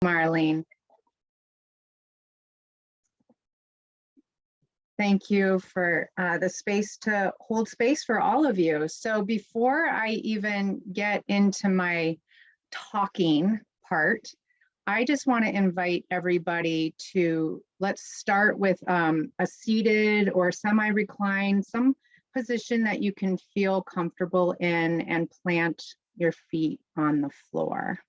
Marlene. Thank you for the space to hold space for all of you. So before I even get into my talking part, I just want to invite everybody to, let's start with a seated or semi-reclined, some position that you can feel comfortable in, and plant your feet on the floor.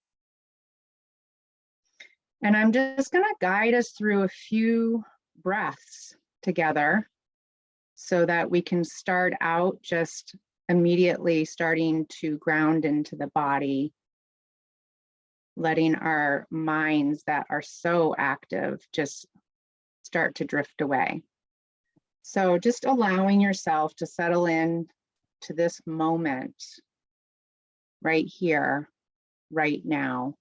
And I'm just going to guide us through a few breaths together so that we can start out just immediately starting to ground into the body, letting our minds that are so active just start to drift away. So just allowing yourself to settle in to this moment right here, right now.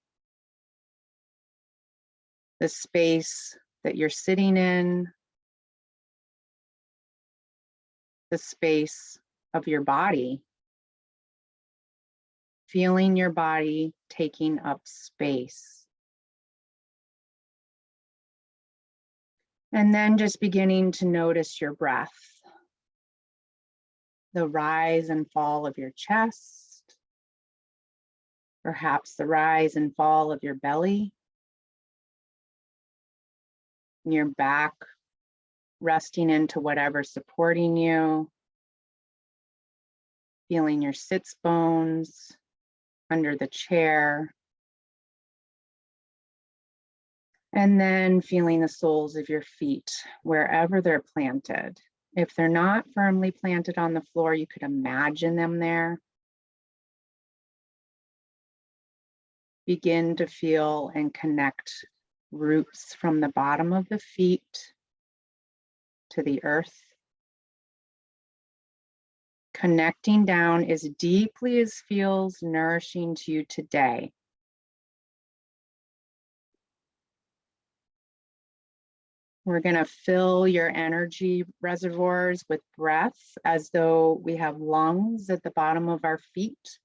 The space that you're sitting in, the space of your body, feeling your body taking up space. And then just beginning to notice your breath, the rise and fall of your chest, perhaps the rise and fall of your belly, your back resting into whatever's supporting you, feeling your sits bones under the chair, and then feeling the soles of your feet wherever they're planted. If they're not firmly planted on the floor, you could imagine them there. Begin to feel and connect roots from the bottom of the feet to the earth. Connecting down as deeply as feels nourishing to you today. We're going to fill your energy reservoirs with breath as though we have lungs at the bottom of our feet.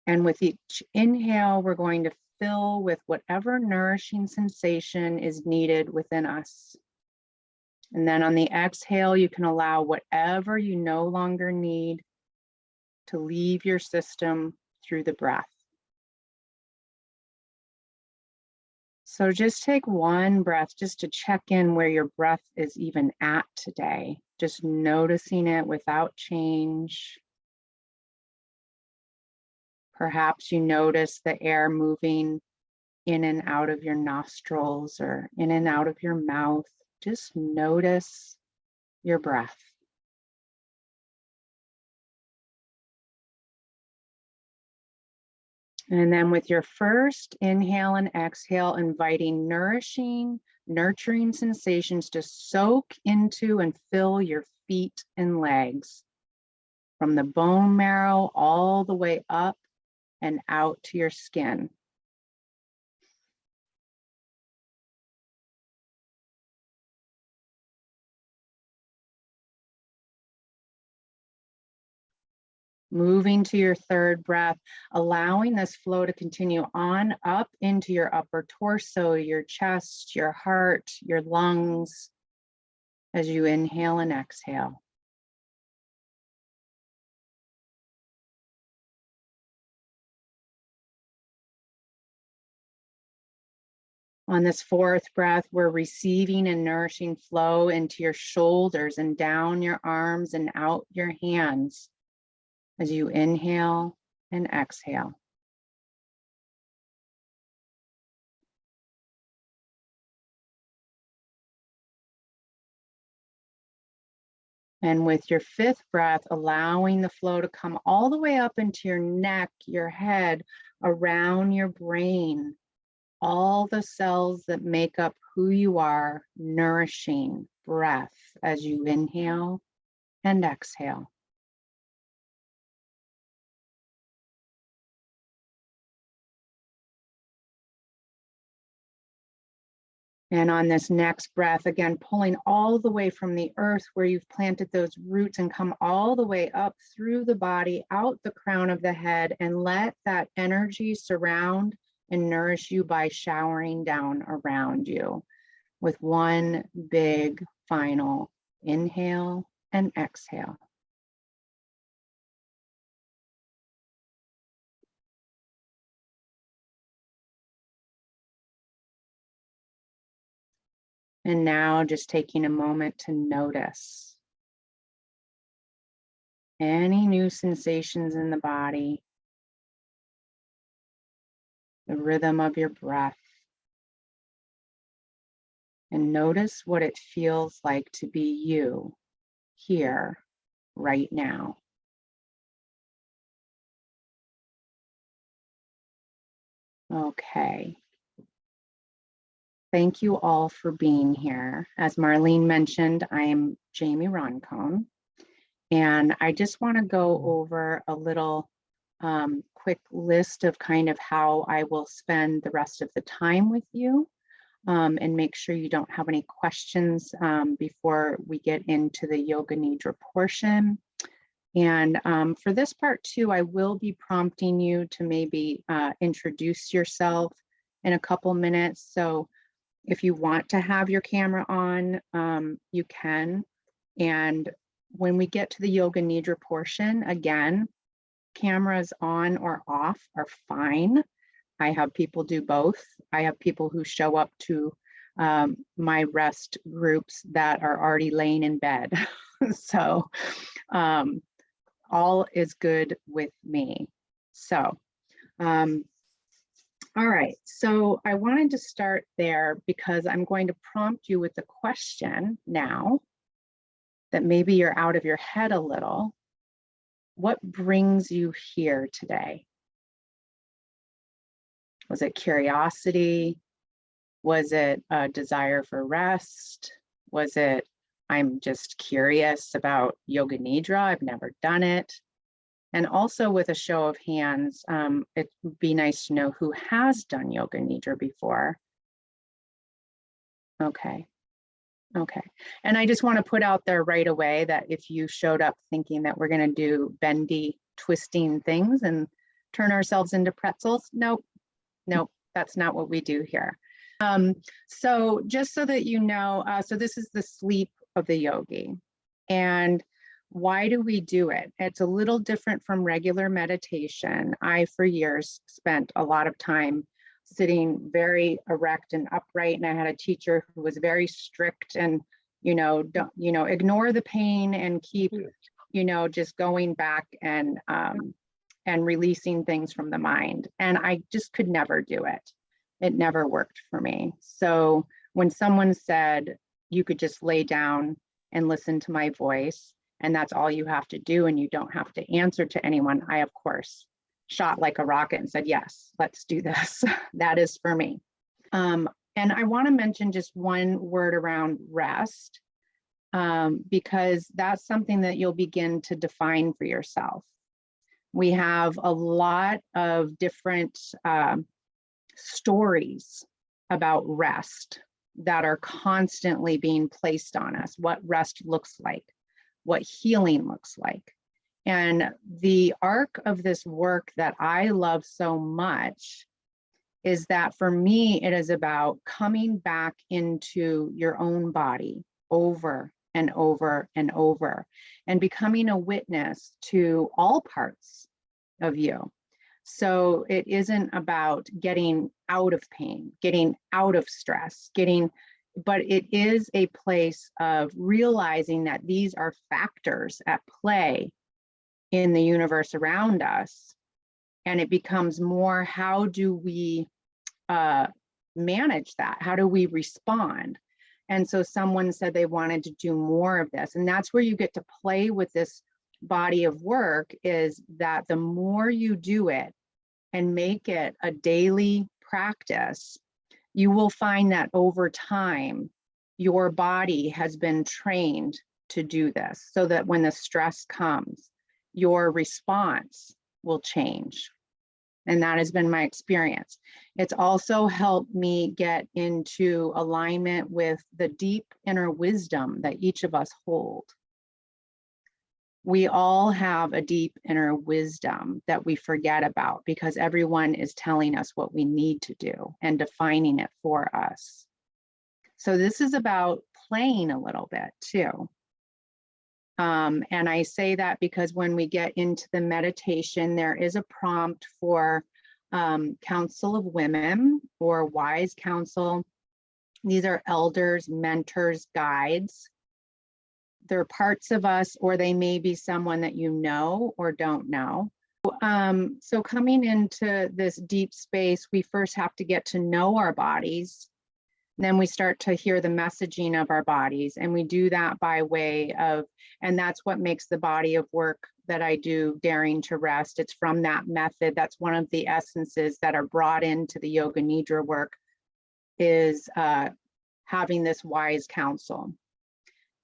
And with each inhale, we're going to fill with whatever nourishing sensation is needed within us. And then on the exhale, you can allow whatever you no longer need to leave your system through the breath. So just take one breath just to check in where your breath is even at today. Just noticing it without change. Perhaps you notice the air moving in and out of your nostrils or in and out of your mouth. Just notice your breath. And then with your first inhale and exhale, inviting nourishing, nurturing sensations to soak into and fill your feet and legs from the bone marrow all the way up and out to your skin. Moving to your third breath, allowing this flow to continue on up into your upper torso, your chest, your heart, your lungs, as you inhale and exhale. On this fourth breath, we're receiving and nourishing flow into your shoulders and down your arms and out your hands as you inhale and exhale. And with your fifth breath, allowing the flow to come all the way up into your neck, your head, around your brain, all the cells that make up who you are, nourishing breath as you inhale and exhale. And on this next breath, again, pulling all the way from the earth where you've planted those roots and come all the way up through the body, out the crown of the head, and let that energy surround and nourish you by showering down around you with one big final inhale and exhale. And now just taking a moment to notice any new sensations in the body, the rhythm of your breath, and notice what it feels like to be you here right now. Okay. Thank you all for being here. As Marlene mentioned, I am Jaimee Roncone, and I just want to go over a little quick list of kind of how I will spend the rest of the time with you, and make sure you don't have any questions before we get into the Yoga Nidra portion. And for this part too, I will be prompting you to maybe introduce yourself in a couple minutes. So if you want to have your camera on, you can. And when we get to the Yoga Nidra portion, again, cameras on or off are fine. I have people do both. I have people who show up to my rest groups that are already laying in bed. So all is good with me. So, all right, so I wanted to start there because I'm going to prompt you with the question now that maybe you're out of your head a little. What brings you here today? Was it curiosity? Was it a desire for rest? Was it, I'm just curious about Yoga Nidra, I've never done it? And also with a show of hands, it would be nice to know who has done Yoga Nidra before. Okay, okay. And I just want to put out there right away that if you showed up thinking that we're going to do bendy, twisting things and turn ourselves into pretzels, nope, nope, that's not what we do here. So just so that you know, so this is the sleep of the yogi. And why do we do it? It's a little different from regular meditation. I, for years, spent a lot of time sitting very erect and upright. And I had a teacher who was very strict and, don't, ignore the pain and keep, just going back and releasing things from the mind. And I just could never do it. It never worked for me. So when someone said you could just lay down and listen to my voice, and that's all you have to do, and you don't have to answer to anyone, I, of course, shot like a rocket and said, yes, let's do this. That is for me. And I want to mention just one word around rest, because that's something that you'll begin to define for yourself. We have a lot of different stories about rest that are constantly being placed on us, what rest looks like, what healing looks like. And the arc of this work that I love so much is that for me, it is about coming back into your own body over and over and over, and becoming a witness to all parts of you. So it isn't about getting out of pain, getting out of stress, but it is a place of realizing that these are factors at play in the universe around us. And it becomes more, how do we manage that? How do we respond? And so someone said they wanted to do more of this. And that's where you get to play with this body of work, is that the more you do it and make it a daily practice, you will find that over time, your body has been trained to do this, so that when the stress comes, your response will change. And that has been my experience. It's also helped me get into alignment with the deep inner wisdom that each of us hold. we all have a deep inner wisdom that we forget about because everyone is telling us what we need to do and defining it for us. So this is about playing a little bit too. And I say that because when we get into the meditation, there is a prompt for council of women or wise council. These are elders, mentors, guides. They're parts of us, or they may be someone that you know or don't know. So coming into this deep space, we first have to get to know our bodies. Then we start to hear the messaging of our bodies, and we do that by way of, and that's what makes the body of work that I do, Daring to Rest. It's from that method. That's one of the essences that are brought into the Yoga Nidra work, is having this wise counsel.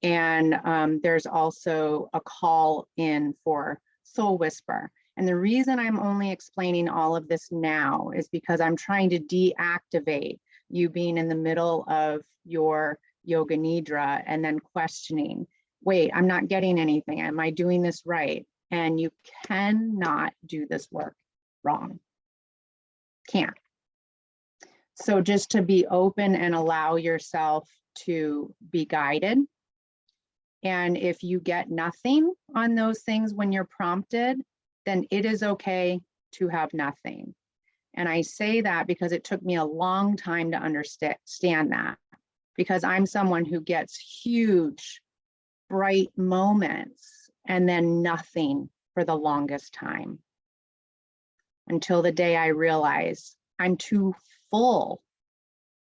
And there's also a call in for soul whisper. And the reason I'm only explaining all of this now is because I'm trying to deactivate you being in the middle of your Yoga Nidra and then questioning, wait, I'm not getting anything. Am I doing this right? And you cannot do this work wrong. Can't. So just to be open and allow yourself to be guided. And if you get nothing on those things when you're prompted, then it is okay to have nothing. And I say that because it took me a long time to understand that, because I'm someone who gets huge, bright moments and then nothing for the longest time, until the day I realize I'm too full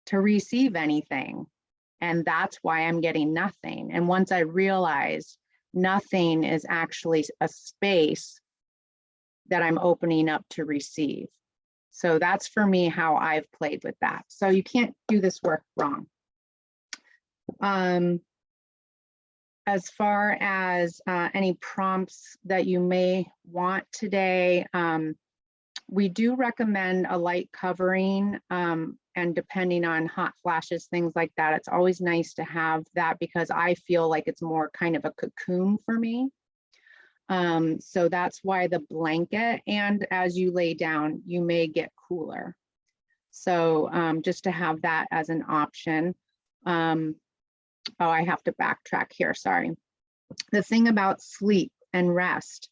to receive anything. And that's why I'm getting nothing. And once I realize nothing is actually a space that I'm opening up to receive. So that's for me how I've played with that. So you can't do this work wrong. As far as any prompts that you may want today, we do recommend a light covering, and depending on hot flashes, things like that, it's always nice to have that because I feel like it's more kind of a cocoon for me. So that's why the blanket, and as you lay down, you may get cooler. So just to have that as an option. Oh, I have to backtrack here, sorry. The thing about sleep and rest,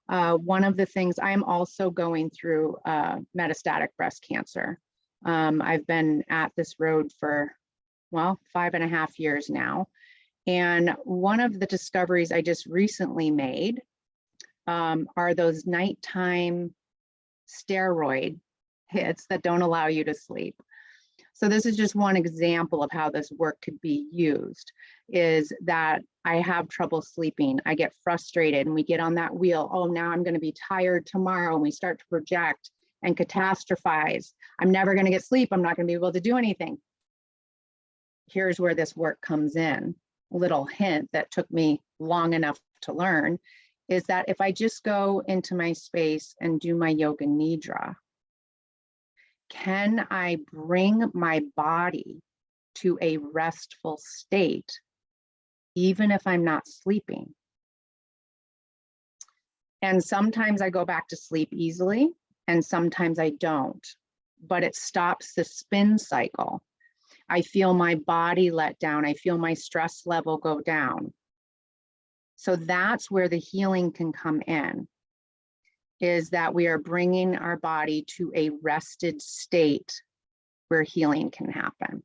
one of the things, I'm also going through metastatic breast cancer. I've been at this road for, well, 5.5 years now. And one of the discoveries I just recently made are those nighttime steroid hits that don't allow you to sleep. So this is just one example of how this work could be used, is that I have trouble sleeping. I get frustrated and we get on that wheel. Oh, now I'm going to be tired tomorrow. And we start to project and catastrophize. I'm never going to get sleep. I'm not going to be able to do anything. Here's where this work comes in. A little hint that took me long enough to learn is that if I just go into my space and do my Yoga Nidra, can I bring my body to a restful state, even if I'm not sleeping? And sometimes I go back to sleep easily, and sometimes I don't, but it stops the spin cycle. I feel my body let down. I feel my stress level go down. So that's where the healing can come in, is that we are bringing our body to a rested state where healing can happen.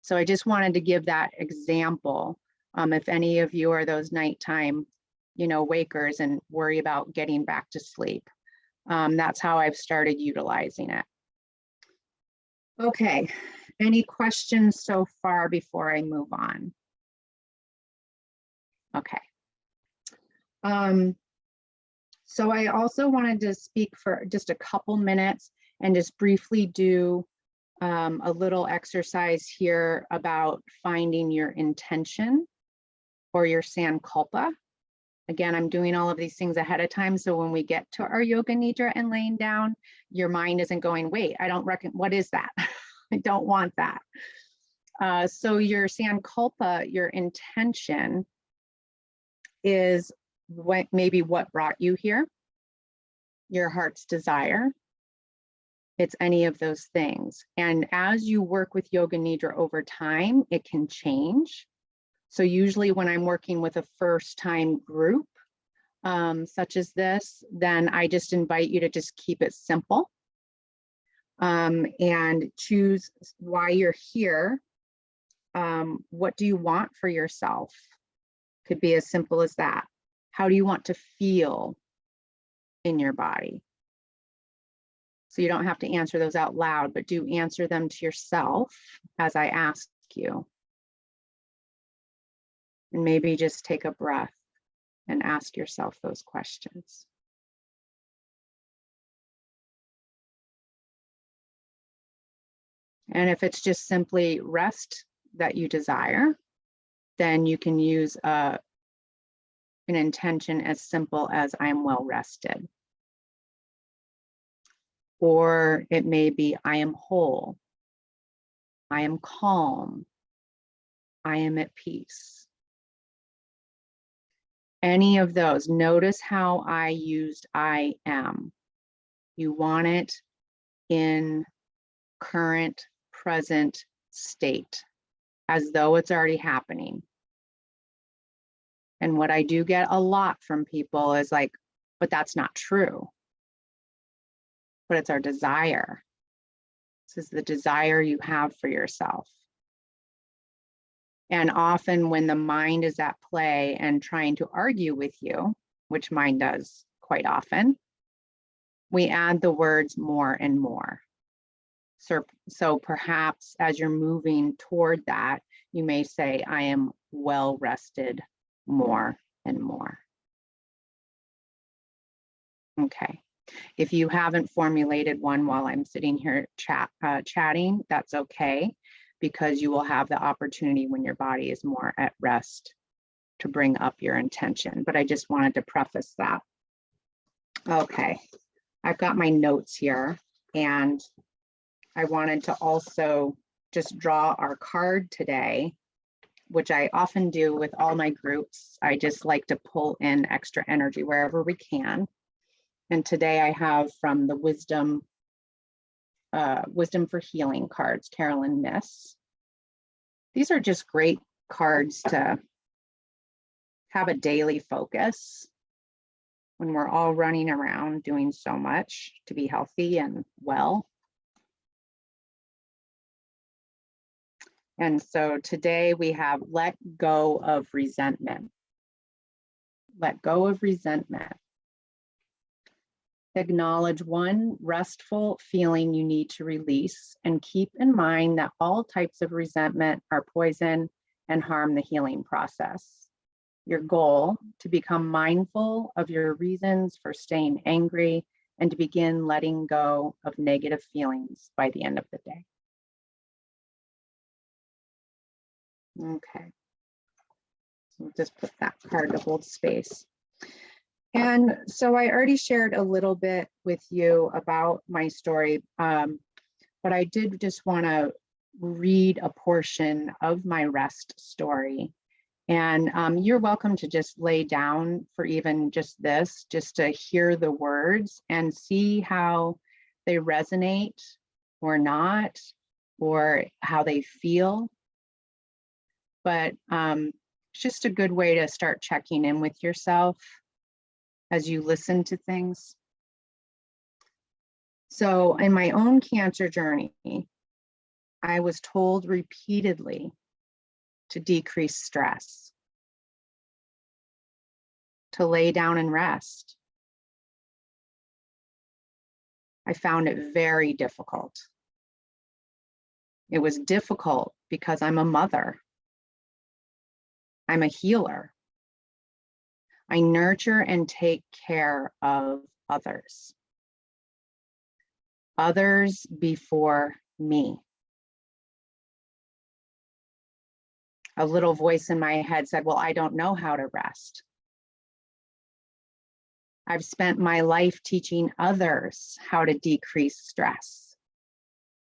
So I just wanted to give that example. If any of you are those nighttime, wakers and worry about getting back to sleep, that's how I've started utilizing it. Okay, any questions so far before I move on? Okay. So I also wanted to speak for just a couple minutes and just briefly do a little exercise here about finding your intention or your sankalpa. Again, I'm doing all of these things ahead of time, so when we get to our Yoga Nidra and laying down, your mind isn't going, wait, I don't reckon, what is that? I don't want that. So your sankalpa, your intention, is maybe what brought you here, your heart's desire. It's any of those things. And as you work with Yoga Nidra over time, it can change. So usually when I'm working with a first-time group, such as this, then I just invite you to just keep it simple and choose why you're here. What do you want for yourself? Could be as simple as that. How do you want to feel in your body? So you don't have to answer those out loud, but do answer them to yourself as I ask you. And maybe just take a breath and ask yourself those questions. And if it's just simply rest that you desire, then you can use an intention as simple as I am well rested. Or it may be I am whole, I am calm, I am at peace. Any of those, notice how I used I am. You want it in current, present state, as though it's already happening. And what I do get a lot from people is like, but that's not true. But it's our desire. This is the desire you have for yourself. And often when the mind is at play and trying to argue with you, which mine does quite often, we add the words more and more. So perhaps as you're moving toward that, you may say, I am well rested more and more. Okay. If you haven't formulated one while I'm sitting here chatting, that's okay, because you will have the opportunity when your body is more at rest to bring up your intention. But I just wanted to preface that. Okay, I've got my notes here, and I wanted to also just draw our card today, which I often do with all my groups. I just like to pull in extra energy wherever we can. And today I have from the Wisdom for Healing cards, Carolyn Miss. These are just great cards to have a daily focus when we're all running around doing so much to be healthy and well. And so today we have let go of resentment. Let go of resentment. Acknowledge one restful feeling you need to release, and keep in mind that all types of resentment are poison and harm the healing process. Your goal, to become mindful of your reasons for staying angry and to begin letting go of negative feelings by the end of the day. Okay, so we'll just put that card to hold space. And so I already shared a little bit with you about my story, but I did just want to read a portion of my rest story. And you're welcome to just lay down for even just this, just to hear the words and see how they resonate or not, or how they feel. But it's just a good way to start checking in with yourself as you listen to things. So in my own cancer journey, I was told repeatedly to decrease stress, to lay down and rest. I found it very difficult. It was difficult because I'm a mother. I'm a healer. I nurture and take care of others. Others before me. A little voice in my head said, well, I don't know how to rest. I've spent my life teaching others how to decrease stress.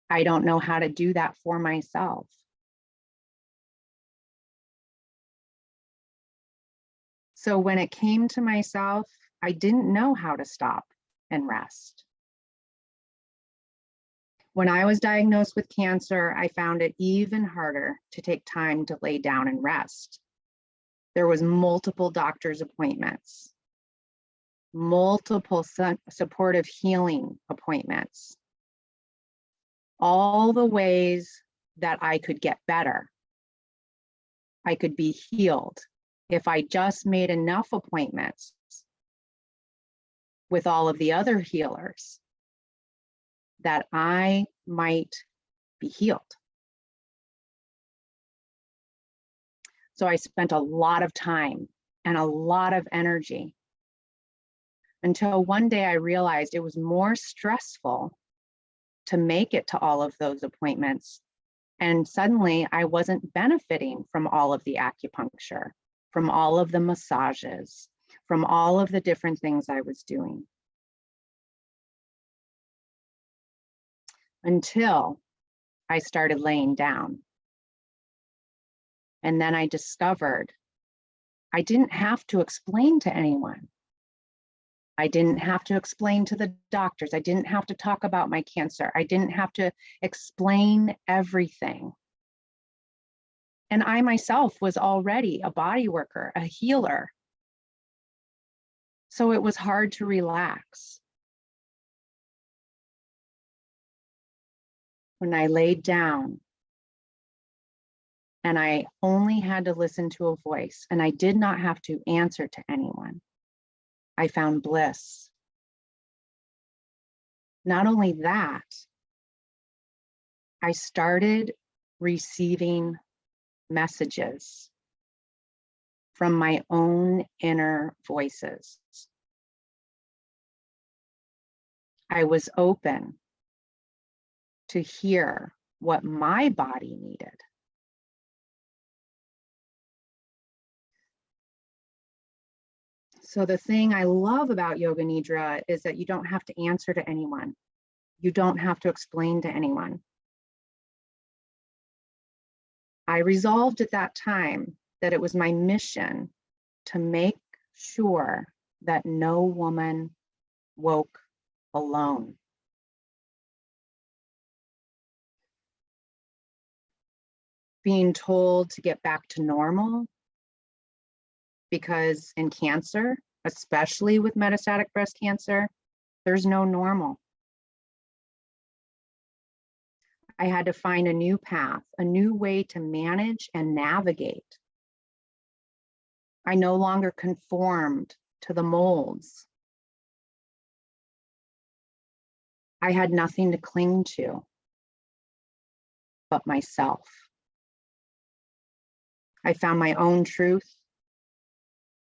I don't know how to do that for myself. So when it came to myself, I didn't know how to stop and rest. When I was diagnosed with cancer, I found it even harder to take time to lay down and rest. There was multiple doctor's appointments, multiple supportive healing appointments, all the ways that I could get better. I could be healed if I just made enough appointments with all of the other healers that I might be healed. So I spent a lot of time and a lot of energy until one day I realized it was more stressful to make it to all of those appointments. And suddenly I wasn't benefiting from all of the acupuncture, from all of the massages, from all of the different things I was doing. Until I started laying down. And then I discovered I didn't have to explain to anyone. I didn't have to explain to the doctors. I didn't have to talk about my cancer. I didn't have to explain everything. And I myself was already a body worker, a healer. So it was hard to relax. When I laid down and I only had to listen to a voice and I did not have to answer to anyone, I found bliss. Not only that, I started receiving messages from my own inner voices. I was open to hear what my body needed. So the thing I love about Yoga Nidra is that you don't have to answer to anyone. You don't have to explain to anyone. I resolved at that time that it was my mission to make sure that no woman woke alone. Being told to get back to normal, because in cancer, especially with metastatic breast cancer, there's no normal. I had to find a new path, a new way to manage and navigate. I no longer conformed to the molds. I had nothing to cling to but myself. I found my own truth,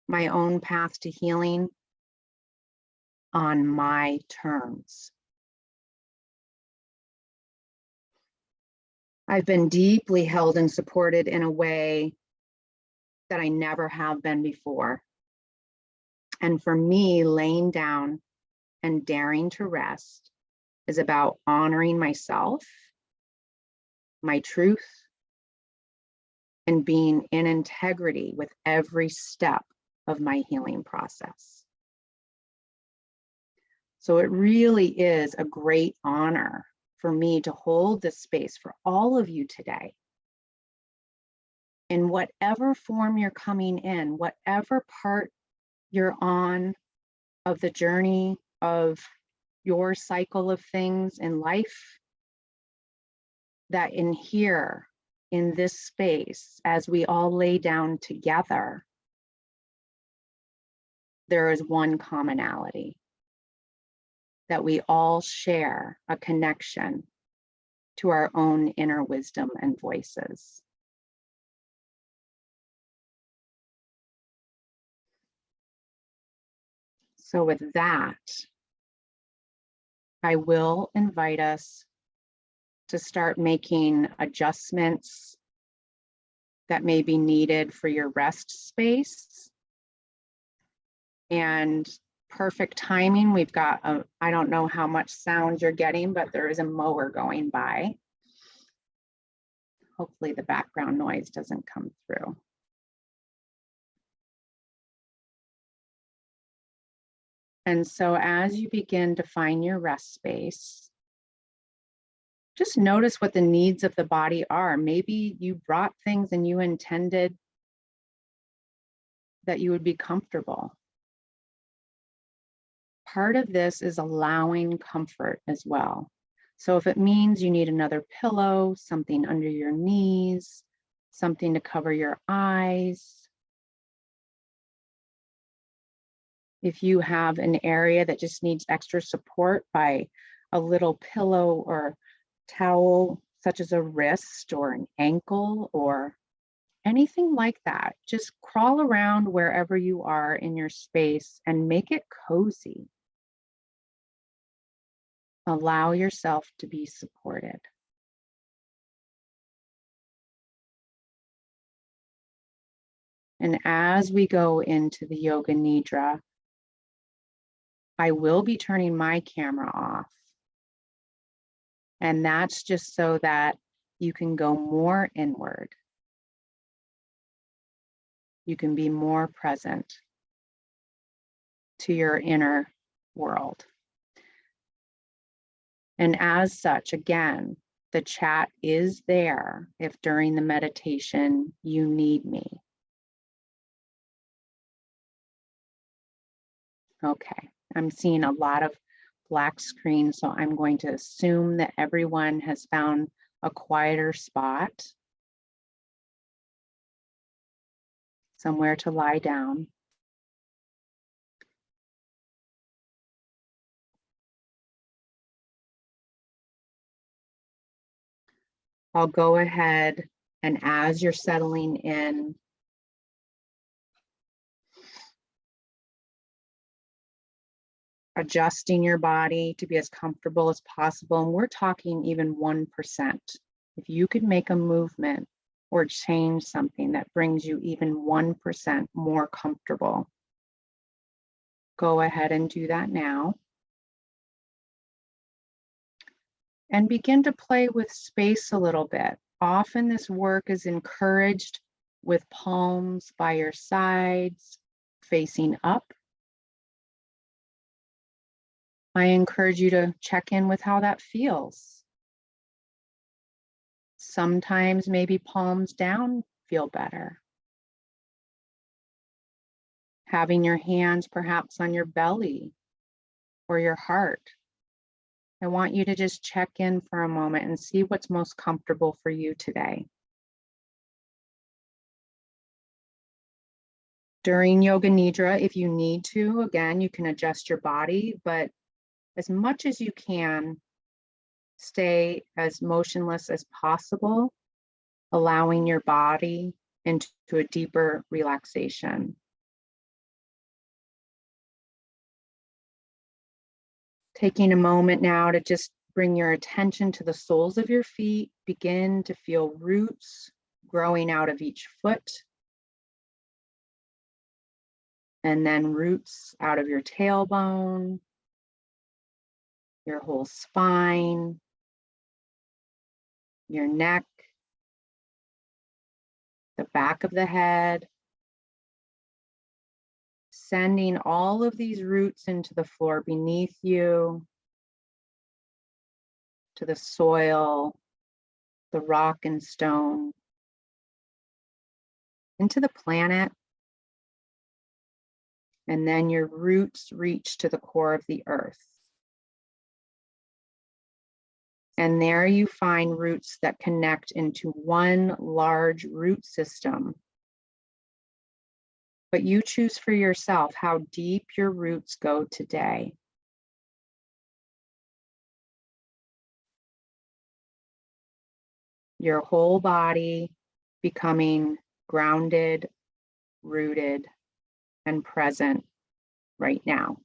my own path to healing on my terms. I've been deeply held and supported in a way that I never have been before. And for me, laying down and daring to rest is about honoring myself, my truth, and being in integrity with every step of my healing process. So it really is a great honor for me to hold this space for all of you today. In whatever form you're coming in, whatever part you're on of the journey of your cycle of things in life, that in here, in this space, as we all lay down together, there is one commonality, that we all share a connection to our own inner wisdom and voices. So with that, I will invite us to start making adjustments that may be needed for your rest space. And perfect timing, we've got I don't know how much sound you're getting, but there is a mower going by. Hopefully the background noise doesn't come through. And so as you begin to find your rest space, just notice what the needs of the body are. Maybe you brought things and you intended that you would be comfortable. Part of this is allowing comfort as well. So if it means you need another pillow, something under your knees, something to cover your eyes. If you have an area that just needs extra support by a little pillow or towel, such as a wrist or an ankle or anything like that, just crawl around wherever you are in your space and make it cozy. Allow yourself to be supported. And as we go into the Yoga Nidra, I will be turning my camera off. And that's just so that you can go more inward. You can be more present to your inner world. And as such, again, the chat is there if during the meditation you need me. Okay, I'm seeing a lot of black screen, so I'm going to assume that everyone has found a quieter spot, somewhere to lie down. I'll go ahead and as you're settling in, adjusting your body to be as comfortable as possible. And we're talking even 1%. If you could make a movement or change something that brings you even 1% more comfortable, go ahead and do that now. And begin to play with space a little bit. Often this work is encouraged with palms by your sides, facing up. I encourage you to check in with how that feels. Sometimes maybe palms down feel better. Having your hands perhaps on your belly or your heart. I want you to just check in for a moment and see what's most comfortable for you today. During Yoga Nidra, if you need to, again, you can adjust your body, but as much as you can, stay as motionless as possible, allowing your body into a deeper relaxation. Taking a moment now to just bring your attention to the soles of your feet. Begin to feel roots growing out of each foot. And then roots out of your tailbone, your whole spine, your neck, the back of the head. Sending all of these roots into the floor beneath you, to the soil, the rock and stone, into the planet. And then your roots reach to the core of the earth. And there you find roots that connect into one large root system. But you choose for yourself how deep your roots go today. Your whole body becoming grounded, rooted, and present right now.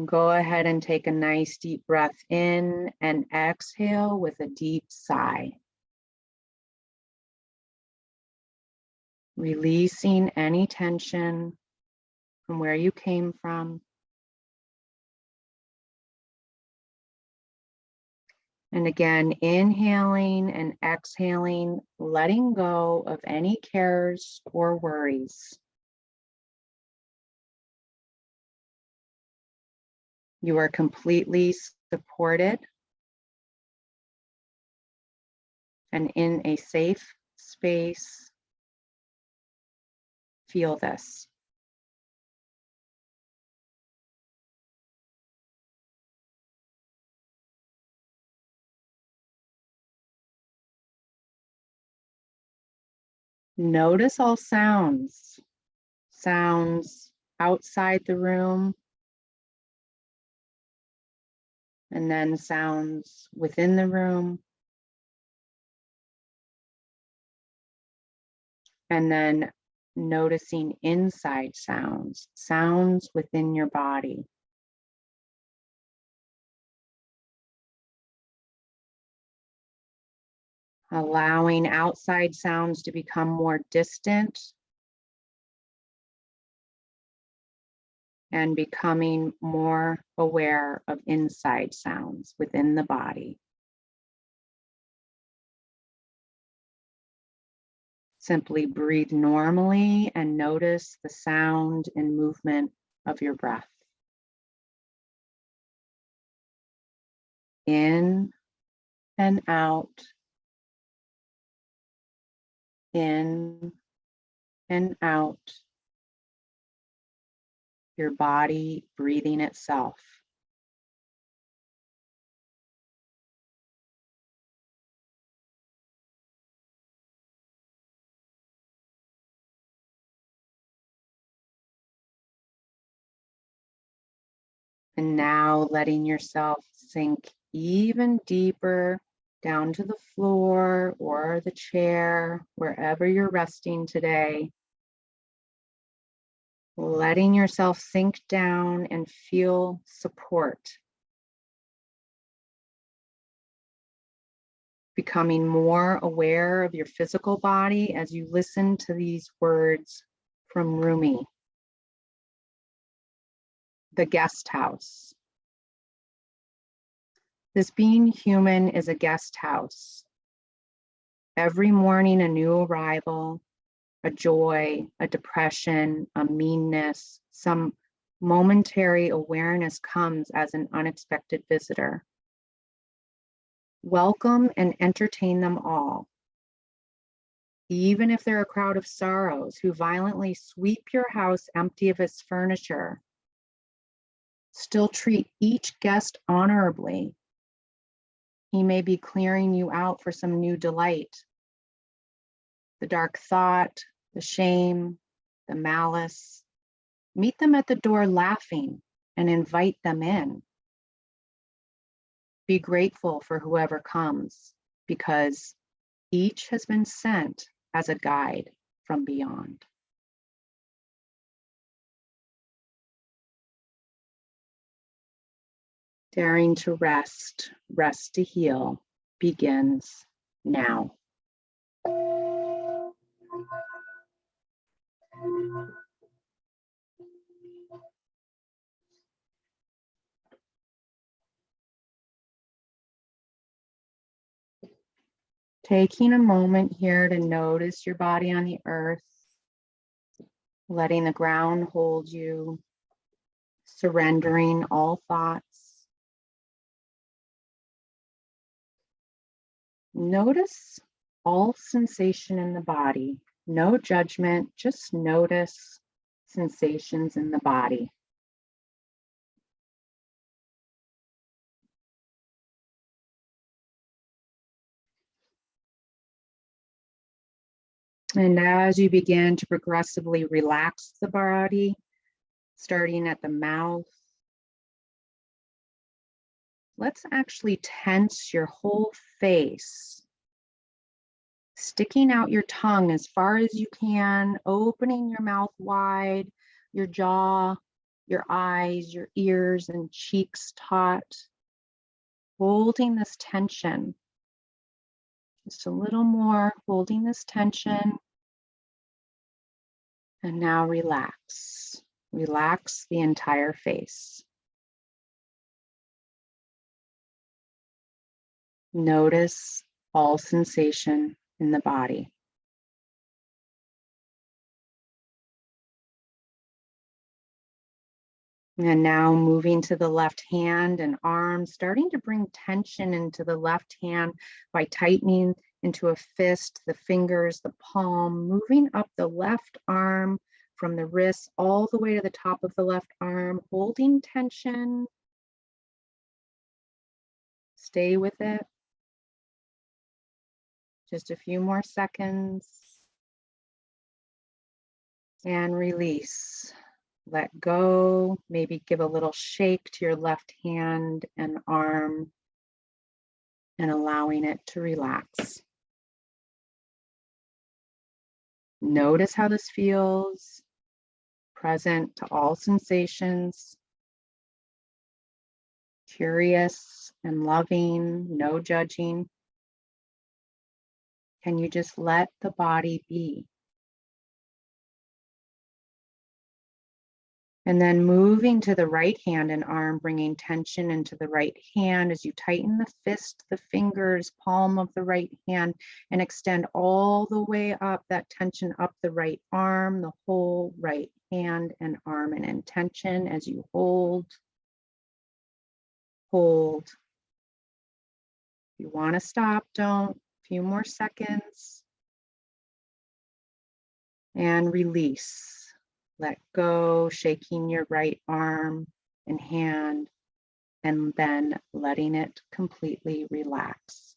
Go ahead and take a nice deep breath in and exhale with a deep sigh. Releasing any tension from where you came from. And again, inhaling and exhaling, letting go of any cares or worries. You are completely supported and in a safe space. Feel this. Notice all sounds, sounds outside the room, and then sounds within the room, and then noticing inside sounds, sounds within your body. Allowing outside sounds to become more distant and becoming more aware of inside sounds within the body. Simply breathe normally and notice the sound and movement of your breath. In and out. In and out. Your body breathing itself. And now letting yourself sink even deeper down to the floor or the chair, wherever you're resting today. Letting yourself sink down and feel support. Becoming more aware of your physical body as you listen to these words from Rumi. The guest house. This being human is a guest house. Every morning, a new arrival, a joy, a depression, a meanness, some momentary awareness comes as an unexpected visitor. Welcome and entertain them all. Even if they're a crowd of sorrows who violently sweep your house empty of its furniture, still treat each guest honorably. He may be clearing you out for some new delight. The dark thought, the shame, the malice. Meet them at the door laughing and invite them in. Be grateful for whoever comes, because each has been sent as a guide from beyond. Daring to rest, rest to heal, begins now. Taking a moment here to notice your body on the earth, letting the ground hold you, surrendering all thoughts. Notice all sensation in the body, no judgment, just notice sensations in the body. And as you begin to progressively relax the body, starting at the mouth, let's actually tense your whole face, sticking out your tongue as far as you can, opening your mouth wide, your jaw, your eyes, your ears and cheeks taut, holding this tension. Just a little more, holding this tension. And now relax. Relax the entire face. Notice all sensation in the body. And now moving to the left hand and arm, starting to bring tension into the left hand by tightening into a fist, the fingers, the palm, moving up the left arm from the wrist all the way to the top of the left arm, holding tension. Stay with it. Just a few more seconds. And release. Let go, maybe give a little shake to your left hand and arm and allowing it to relax. Notice how this feels, present to all sensations, curious and loving, no judging. Can you just let the body be? And then moving to the right hand and arm, bringing tension into the right hand as you tighten the fist, the fingers, palm of the right hand, and extend all the way up that tension up the right arm, the whole right hand and arm, and intention as you hold. Hold. If you want to stop, don't. A few more seconds. And release. Let go, shaking your right arm and hand, and then letting it completely relax.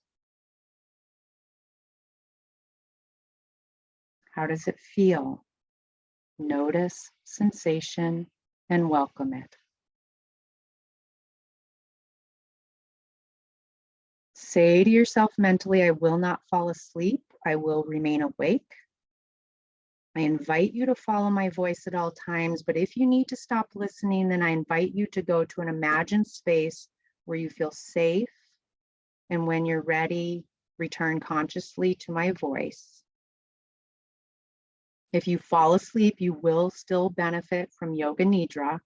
How does it feel? Notice sensation and welcome it. Say to yourself mentally, I will not fall asleep. I will remain awake. I invite you to follow my voice at all times, but if you need to stop listening, then I invite you to go to an imagined space where you feel safe. And when you're ready, return consciously to my voice. If you fall asleep, you will still benefit from Yoga Nidra.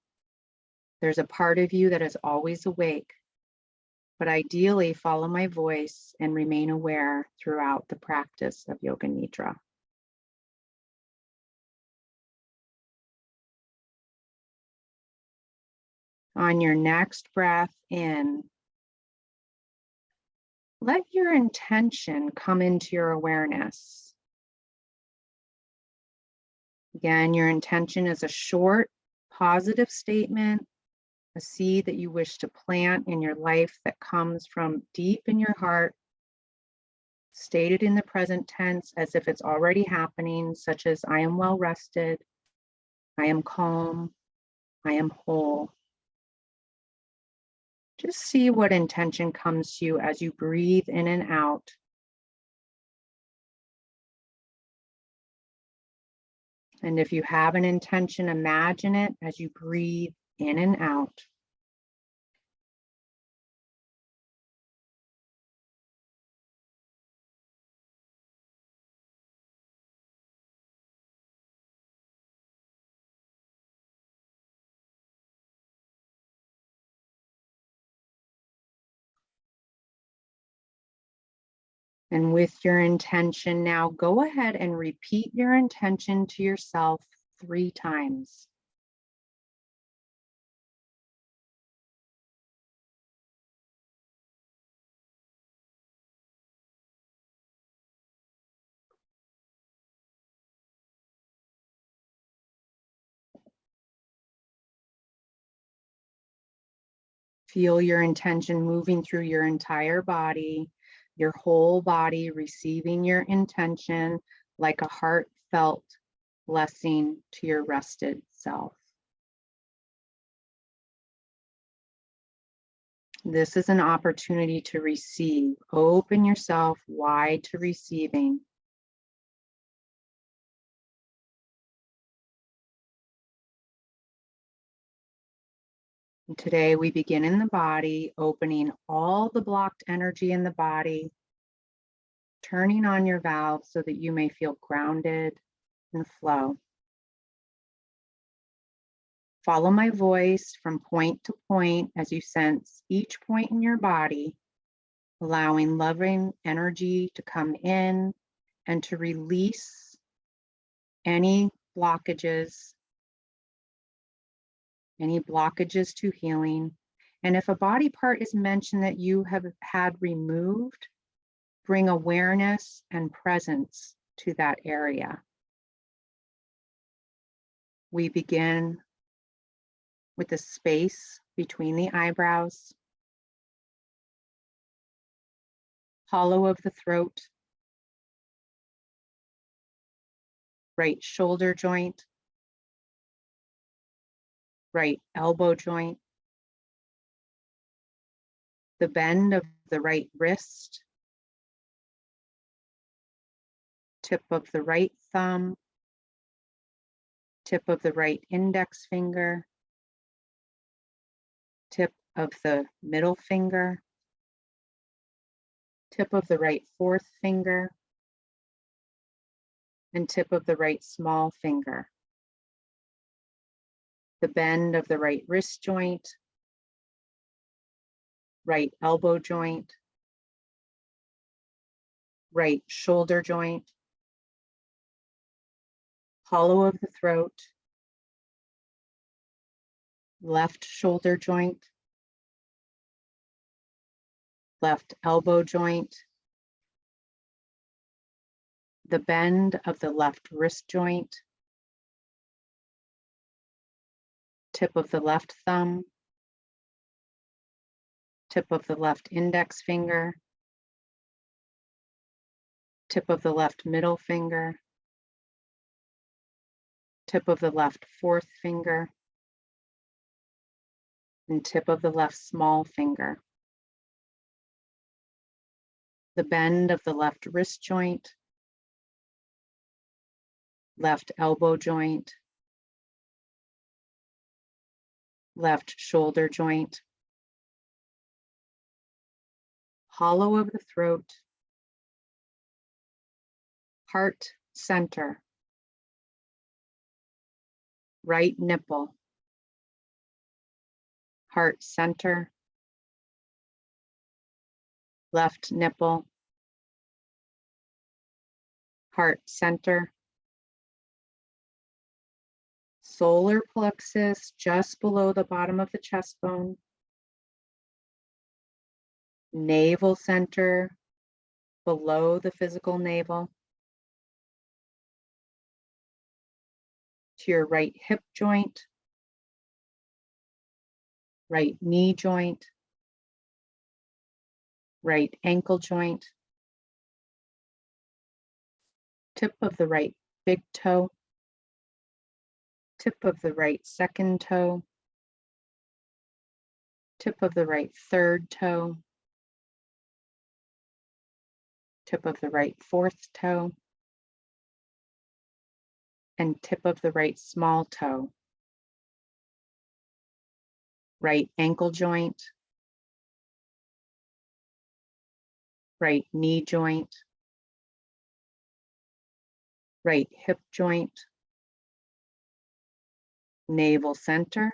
There's a part of you that is always awake, but ideally follow my voice and remain aware throughout the practice of Yoga Nidra. On your next breath in, let your intention come into your awareness. Again, your intention is a short, positive statement, a seed that you wish to plant in your life that comes from deep in your heart, stated in the present tense as if it's already happening, such as I am well rested, I am calm, I am whole. Just see what intention comes to you as you breathe in and out. And if you have an intention, imagine it as you breathe in and out. And with your intention now, go ahead and repeat your intention to yourself 3 times. Feel your intention moving through your entire body, your whole body receiving your intention like a heartfelt blessing to your rested self. This is an opportunity to receive. Open yourself wide to receiving. And today we begin in the body, opening all the blocked energy in the body, turning on your valves so that you may feel grounded and flow. Follow my voice from point to point as you sense each point in your body allowing loving energy to come in and to release any blockages to healing. And if a body part is mentioned that you have had removed, bring awareness and presence to that area. We begin with the space between the eyebrows, hollow of the throat, right shoulder joint, right elbow joint, the bend of the right wrist, tip of the right thumb, tip of the right index finger, tip of the middle finger, tip of the right fourth finger, and tip of the right small finger. The bend of the right wrist joint, right elbow joint, right shoulder joint, hollow of the throat, left shoulder joint, left elbow joint, the bend of the left wrist joint, tip of the left thumb, tip of the left index finger, tip of the left middle finger, tip of the left fourth finger, and tip of the left small finger. The bend of the left wrist joint, left elbow joint, left shoulder joint, hollow of the throat, heart center, right nipple, heart center, left nipple, heart center, solar plexus just below the bottom of the chest bone, navel center below the physical navel, to your right hip joint, right knee joint, right ankle joint, tip of the right big toe, tip of the right second toe, tip of the right third toe, tip of the right fourth toe, and tip of the right small toe, right ankle joint, right knee joint, right hip joint, navel center,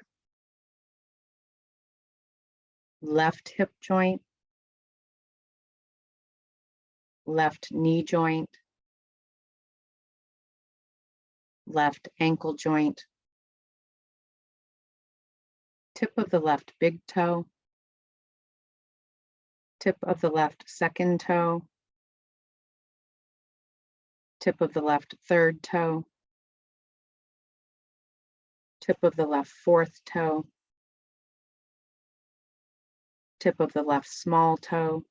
left hip joint, left knee joint, left ankle joint, tip of the left big toe, tip of the left second toe, tip of the left third toe, tip of the left fourth toe, tip of the left small toe,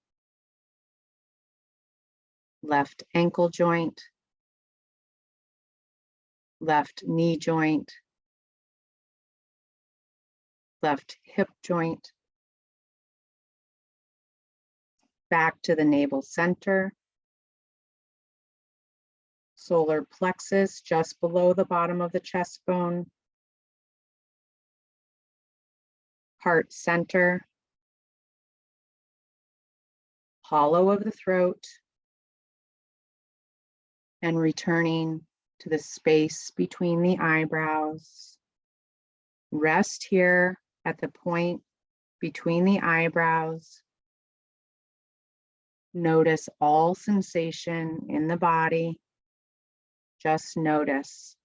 left ankle joint, left knee joint, left hip joint, back to the navel center, solar plexus just below the bottom of the chest bone, heart center, hollow of the throat, and returning to the space between the eyebrows. Rest here at the point between the eyebrows. Notice all sensation in the body. Just notice.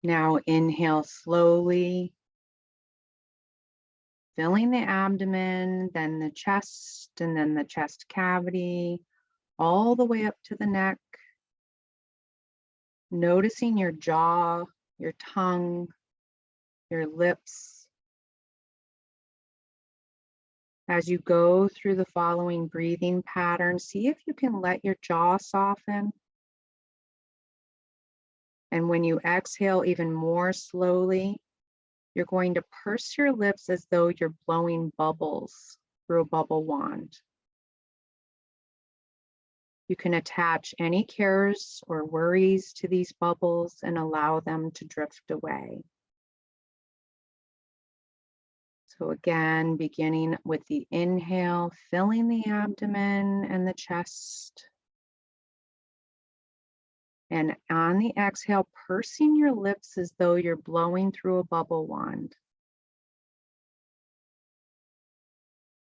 Now inhale slowly, filling the abdomen, then the chest, and then the chest cavity, all the way up to the neck. Noticing your jaw, your tongue, your lips. As you go through the following breathing patterns, see if you can let your jaw soften. And when you exhale even more slowly, you're going to purse your lips as though you're blowing bubbles through a bubble wand. You can attach any cares or worries to these bubbles and allow them to drift away. So again, beginning with the inhale, filling the abdomen and the chest. And on the exhale, pursing your lips as though you're blowing through a bubble wand.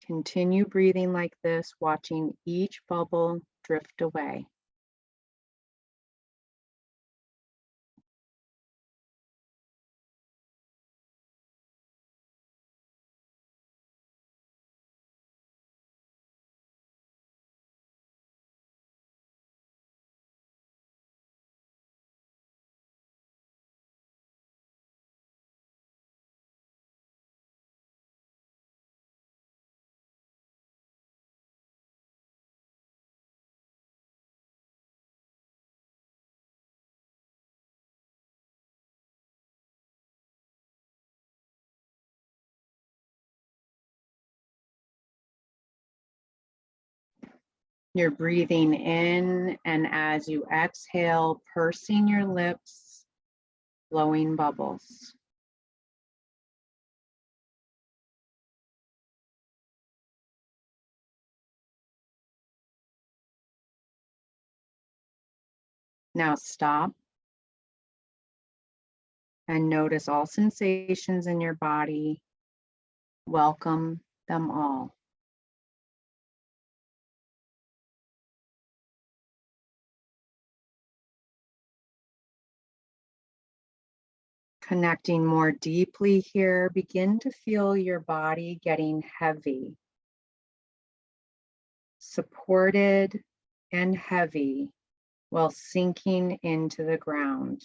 Continue breathing like this, watching each bubble drift away. You're breathing in, and as you exhale, pursing your lips, blowing bubbles. Now stop and notice all sensations in your body. Welcome them all. Connecting more deeply here, begin to feel your body getting heavy, supported and heavy while sinking into the ground.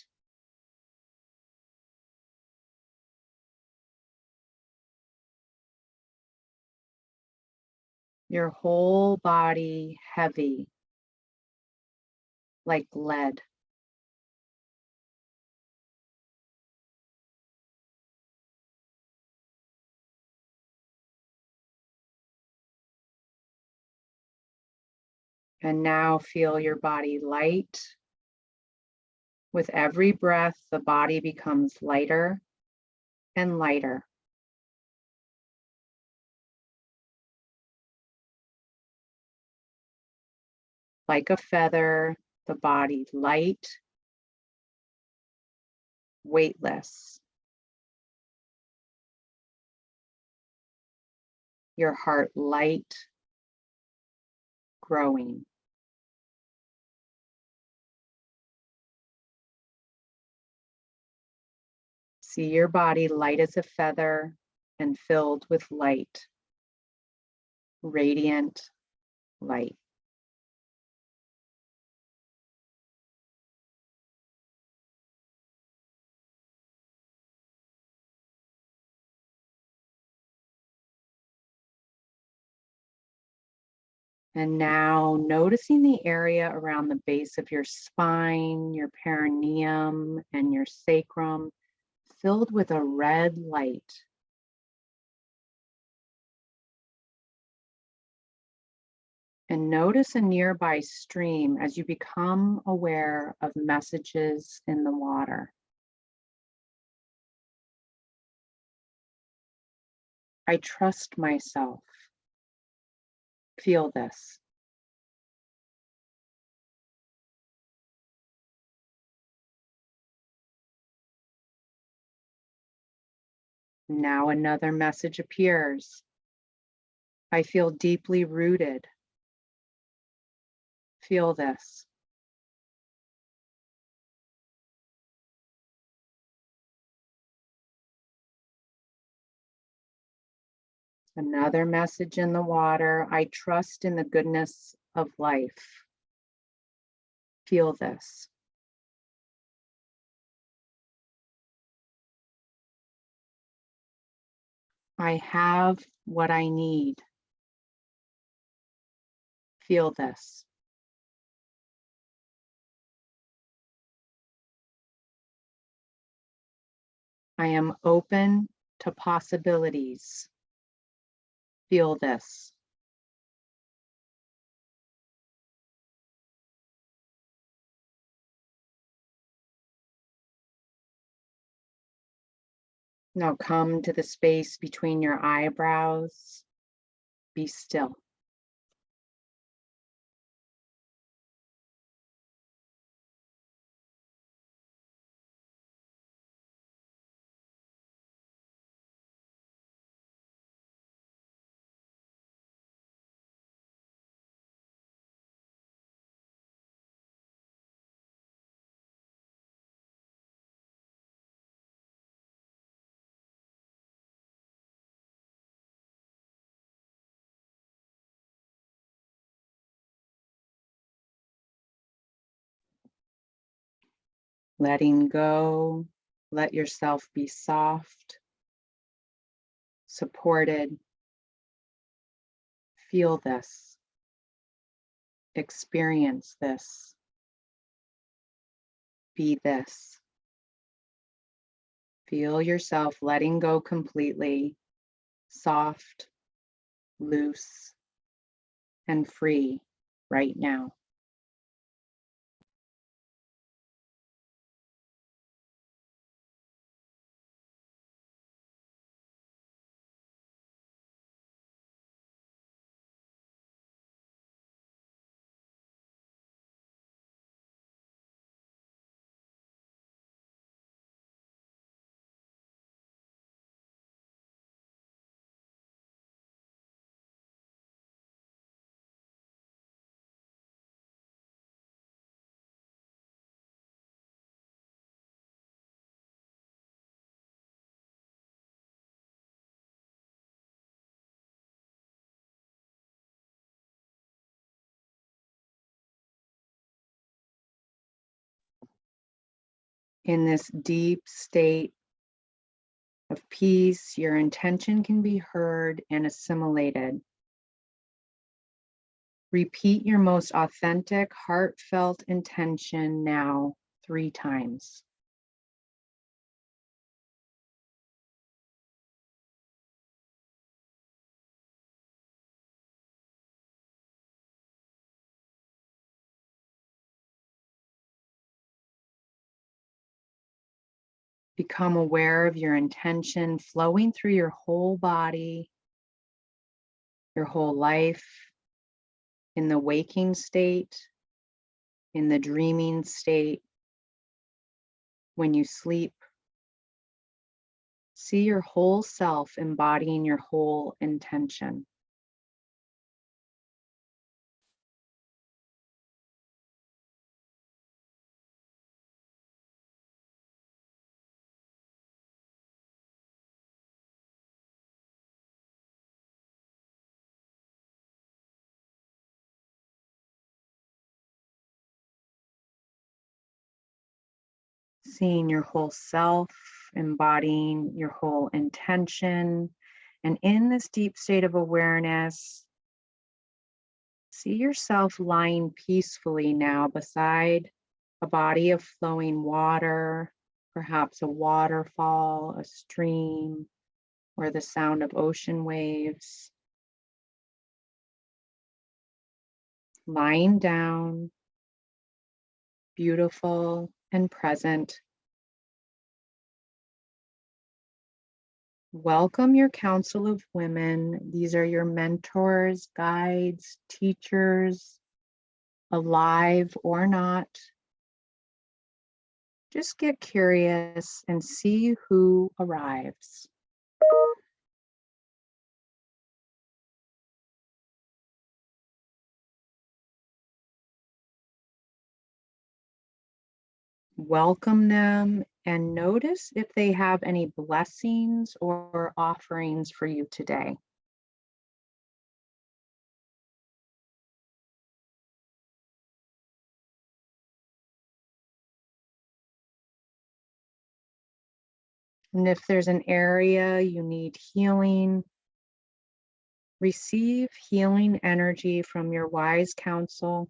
Your whole body heavy, like lead. And now feel your body light. With every breath, the body becomes lighter and lighter. Like a feather, the body light, weightless. Your heart light, growing. See your body light as a feather and filled with light, radiant light. And now noticing the area around the base of your spine, your perineum, and your sacrum filled with a red light. And notice a nearby stream as you become aware of messages in the water. I trust myself. Feel this. Now another message appears. I feel deeply rooted. Feel this. Another message in the water. I trust in the goodness of life. Feel this. I have what I need. Feel this. I am open to possibilities. Feel this. Now come to the space between your eyebrows. Be still. Letting go. Let yourself be soft, supported. Feel this. Experience this. Be this. Feel yourself letting go completely, soft, loose, and free right now. In this deep state of peace, your intention can be heard and assimilated. Repeat your most authentic, heartfelt intention now 3 times. Become aware of your intention flowing through your whole body, your whole life, in the waking state, in the dreaming state, when you sleep. See your whole self embodying your whole intention. Seeing your whole self, embodying your whole intention. And in this deep state of awareness, see yourself lying peacefully now beside a body of flowing water, perhaps a waterfall, a stream, or the sound of ocean waves. Lying down, beautiful and present. Welcome your council of women. These are your mentors, guides, teachers, alive or not. Just get curious and see who arrives. Welcome them and notice if they have any blessings or offerings for you today. And if there's an area you need healing, receive healing energy from your wise counsel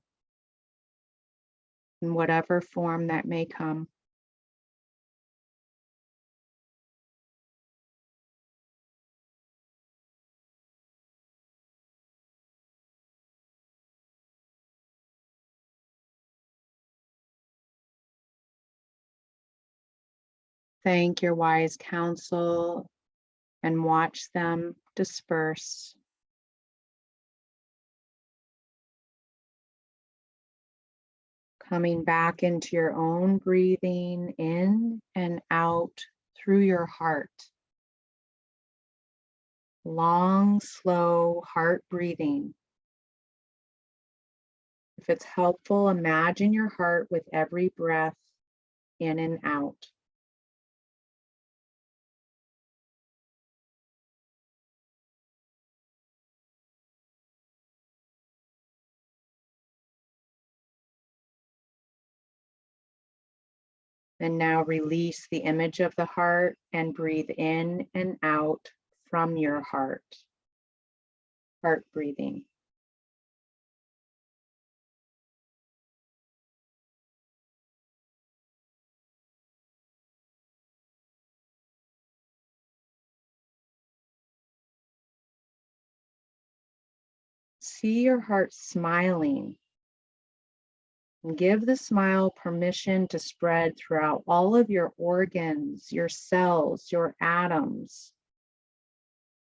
in whatever form that may come. Thank your wise counsel and watch them disperse. Coming back into your own breathing in and out through your heart. Long, slow heart breathing. If it's helpful, imagine your heart with every breath in and out. And now release the image of the heart and breathe in and out from your heart. Heart breathing. See your heart smiling. And give the smile permission to spread throughout all of your organs, your cells, your atoms,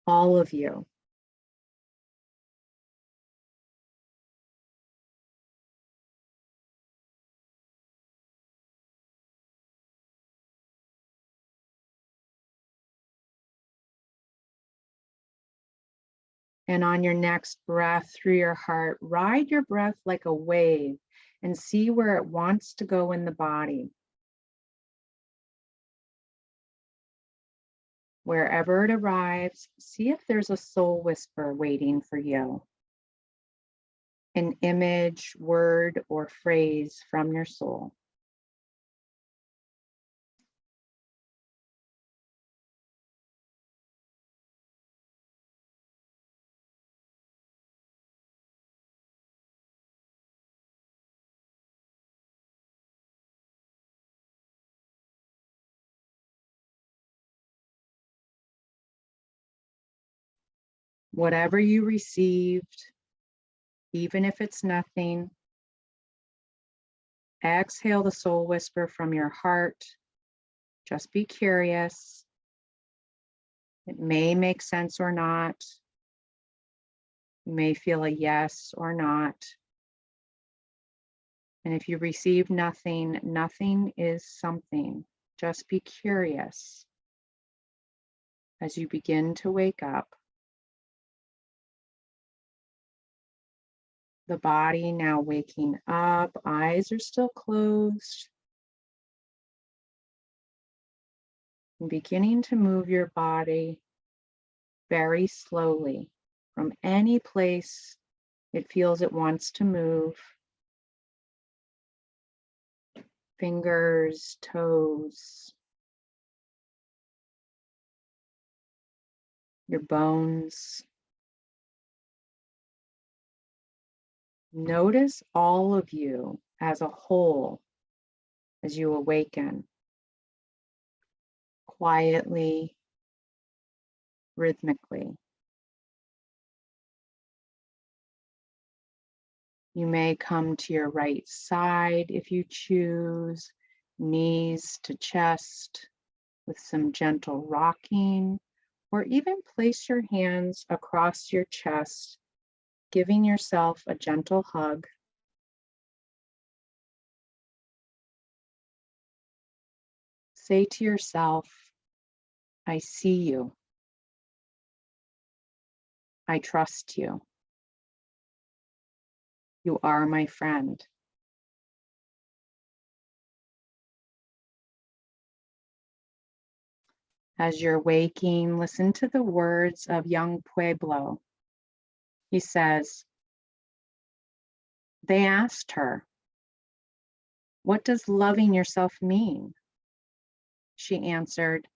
all of you. And on your next breath through your heart, ride your breath like a wave and see where it wants to go in the body. Wherever it arrives, see if there's a soul whisper waiting for you. An image, word, or phrase from your soul. Whatever you received, even if it's nothing, exhale the soul whisper from your heart. Just be curious. It may make sense or not. You may feel a yes or not. And if you receive nothing, nothing is something. Just be curious as you begin to wake up. The body now waking up, eyes are still closed. And beginning to move your body very slowly from any place it feels it wants to move. Fingers, toes, your bones. Notice all of you as a whole as you awaken quietly, rhythmically. You may come to your right side if you choose, knees to chest with some gentle rocking, or even place your hands across your chest, giving yourself a gentle hug. Say to yourself, I see you. I trust you. You are my friend. As you're waking, listen to the words of young Pueblo. He says, they asked her, what does loving yourself mean? She answered,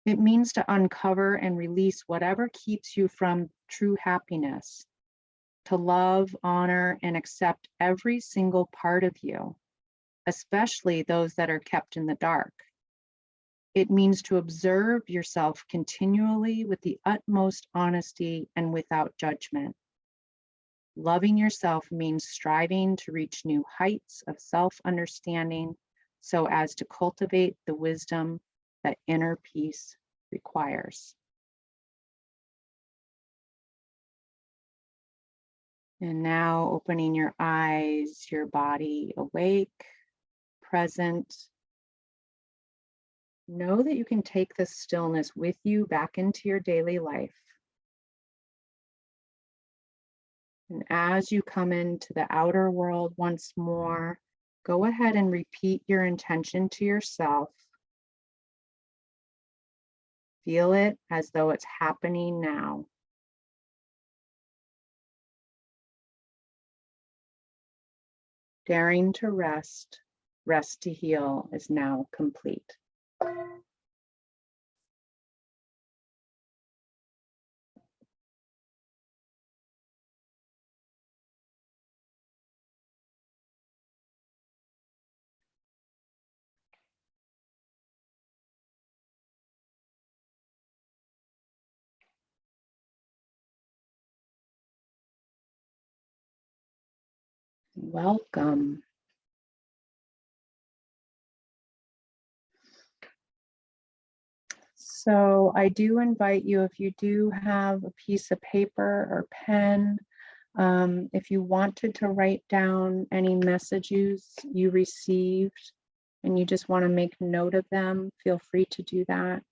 it means to uncover and release whatever keeps you from true happiness, to love, honor, and accept every single part of you, especially those that are kept in the dark. It means to observe yourself continually with the utmost honesty and without judgment. Loving yourself means striving to reach new heights of self-understanding so as to cultivate the wisdom that inner peace requires. And now opening your eyes, your body awake, present. Know that you can take this stillness with you back into your daily life. And as you come into the outer world once more, go ahead and repeat your intention to yourself. Feel it as though it's happening now. Daring to rest, rest to heal is now complete. Welcome. So I do invite you, if you do have a piece of paper or pen, if you wanted to write down any messages you received and you just want to make note of them, feel free to do that.